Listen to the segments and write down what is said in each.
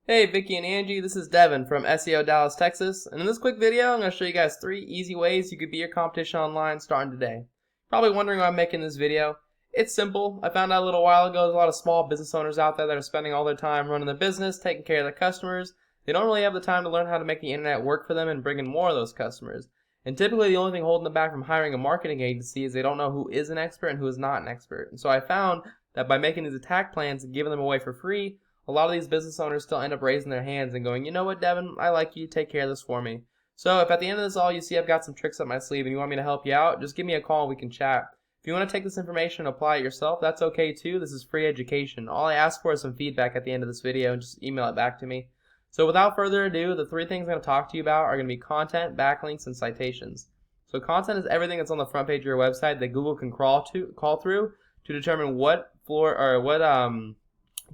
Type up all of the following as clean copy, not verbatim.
Hey, Vicki and Angie, this is Devin from SEO Dallas, Texas, and in this quick video, I'm going to show you guys 3 easy ways you could beat your competition online starting today. Probably wondering why I'm making this video. It's simple. I found out a little while ago there's a lot of small business owners out there that are spending all their time running the business, taking care of their customers. They don't really have the time to learn how to make the internet work for them and bring in more of those customers. And typically the only thing holding them back from hiring a marketing agency is they don't know who is an expert and who is not an expert. And so I found that by making these attack plans and giving them away for free, a lot of these business owners still end up raising their hands and going, you know what, Devin, I like you, take care of this for me. So if at the end of this all you see I've got some tricks up my sleeve and you want me to help you out, just give me a call and we can chat. If you want to take this information and apply it yourself, that's okay too. This is free education. All I ask for is some feedback at the end of this video and just email it back to me. So without further ado, the 3 things I'm going to talk to you about are going to be content, backlinks, and citations. So content is everything that's on the front page of your website that Google can crawl through to determine what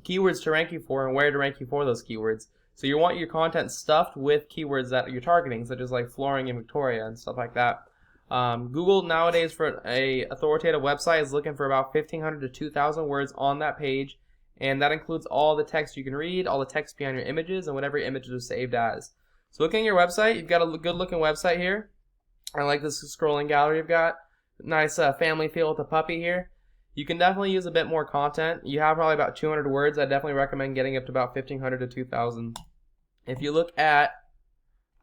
keywords to rank you for and where to rank you for those keywords. So you want your content stuffed with keywords that you're targeting, such as like flooring in Victoria and stuff like that. Google nowadays for a authoritative website is looking for about 1,500 to 2,000 words on that page, and that includes all the text you can read, all the text behind your images, and whatever images are saved as. So looking at your website, you've got a good looking website here. I like this scrolling gallery you've got. Nice family feel with the puppy here. You can definitely use a bit more content. You have probably about 200 words. I definitely recommend getting up to about 1,500 to 2,000. If you look at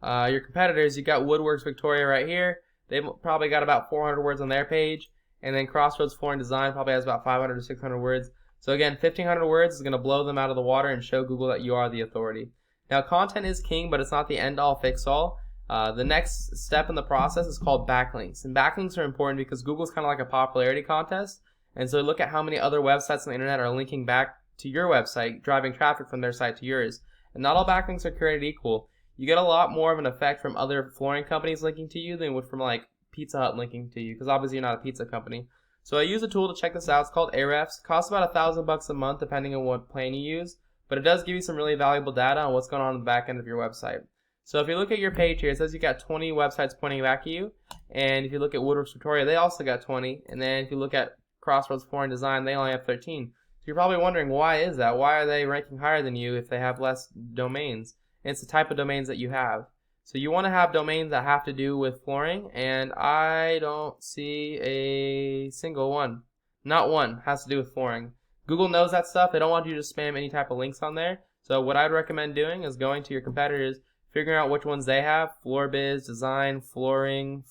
your competitors, you got Woodworks Victoria right here. They've probably got about 400 words on their page. And then Crossroads Flooring Design probably has about 500 to 600 words. So again, 1,500 words is going to blow them out of the water and show Google that you are the authority. Now, content is king, but it's not the end-all, fix-all. The next step in the process is called backlinks. And backlinks are important because Google's kind of like a popularity contest. And so look at how many other websites on the internet are linking back to your website, driving traffic from their site to yours. And not all backlinks are created equal. You get a lot more of an effect from other flooring companies linking to you than would from like Pizza Hut linking to you, because obviously you're not a pizza company. So I use a tool to check this out. It's called Ahrefs. It costs about $1,000 a month depending on what plan you use, but it does give you some really valuable data on what's going on in the back end of your website. So if you look at your page here, it says you got 20 websites pointing back at you. And if you look at Woodworks Victoria, they also got 20. And then if you look at Crossroads Flooring Design, they only have 13. So you're probably wondering, why is that? Why are they ranking higher than you if they have less domains? And it's the type of domains that you have. So you want to have domains that have to do with flooring, and I don't see a single one. Not one has to do with flooring. Google knows that stuff. They don't want you to spam any type of links on there. So what I'd recommend doing is going to your competitors, figuring out which ones they have, floor biz, design, flooring,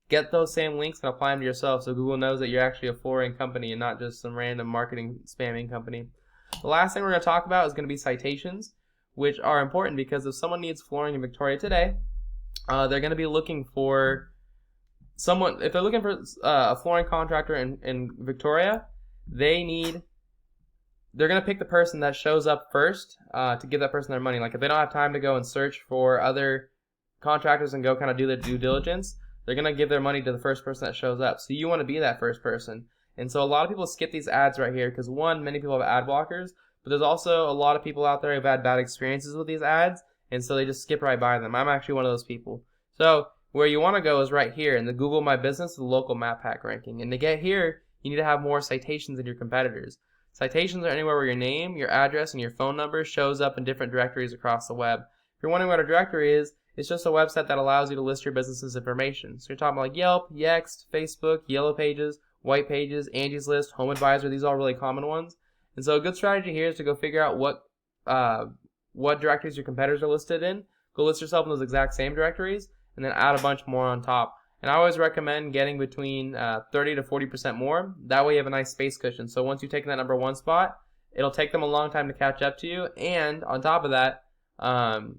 get those same links and apply them to yourself so Google knows that you're actually a flooring company and not just some random marketing spamming company. The last thing we're going to talk about is going to be citations, which are important because if someone needs flooring in Victoria today, they're going to be looking for someone. If they're looking for a flooring contractor in Victoria, they're going to pick the person that shows up first to give that person their money. Like if they don't have time to go and search for other contractors and go kind of do their due diligence, they're going to give their money to the first person that shows up. So you want to be that first person. And so a lot of people skip these ads right here because, one, many people have ad blockers, but there's also a lot of people out there who've had bad experiences with these ads, and so they just skip right by them. I'm actually one of those people. So where you want to go is right here in the Google My Business, the local map hack ranking. And to get here, you need to have more citations than your competitors. Citations are anywhere where your name, your address, and your phone number shows up in different directories across the web. If you're wondering what a directory is, it's just a website that allows you to list your business's information. So you're talking about like Yelp, Yext, Facebook, Yellow Pages, White Pages, Angie's List, Home Advisor. These are all really common ones. And so a good strategy here is to go figure out what directories your competitors are listed in. Go list yourself in those exact same directories, and then add a bunch more on top. And I always recommend getting between 30 to 40% more. That way you have a nice space cushion. So once you've taken that number 1 spot, it'll take them a long time to catch up to you. And on top of that,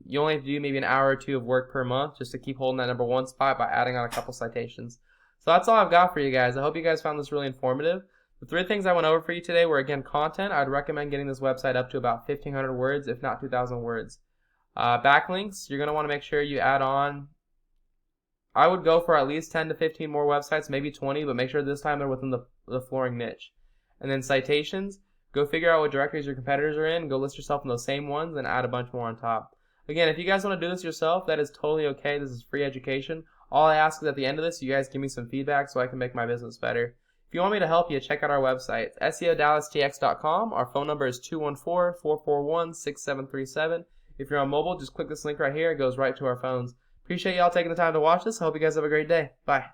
you only have to do maybe an hour or 2 of work per month just to keep holding that number 1 spot by adding on a couple citations. So that's all I've got for you guys. I hope you guys found this really informative. The 3 things I went over for you today were, again, content. I'd recommend getting this website up to about 1,500 words, if not 2,000 words. Backlinks, you're going to want to make sure you add on. I would go for at least 10 to 15 more websites, maybe 20, but make sure this time they're within the flooring niche. And then citations, go figure out what directories your competitors are in, go list yourself in those same ones, and add a bunch more on top. Again, if you guys want to do this yourself, that is totally okay. This is free education. All I ask is at the end of this, you guys give me some feedback so I can make my business better. If you want me to help you, check out our website. It's SEODallasTX.com. Our phone number is 214-441-6737. If you're on mobile, just click this link right here. It goes right to our phones. Appreciate y'all taking the time to watch this. I hope you guys have a great day. Bye.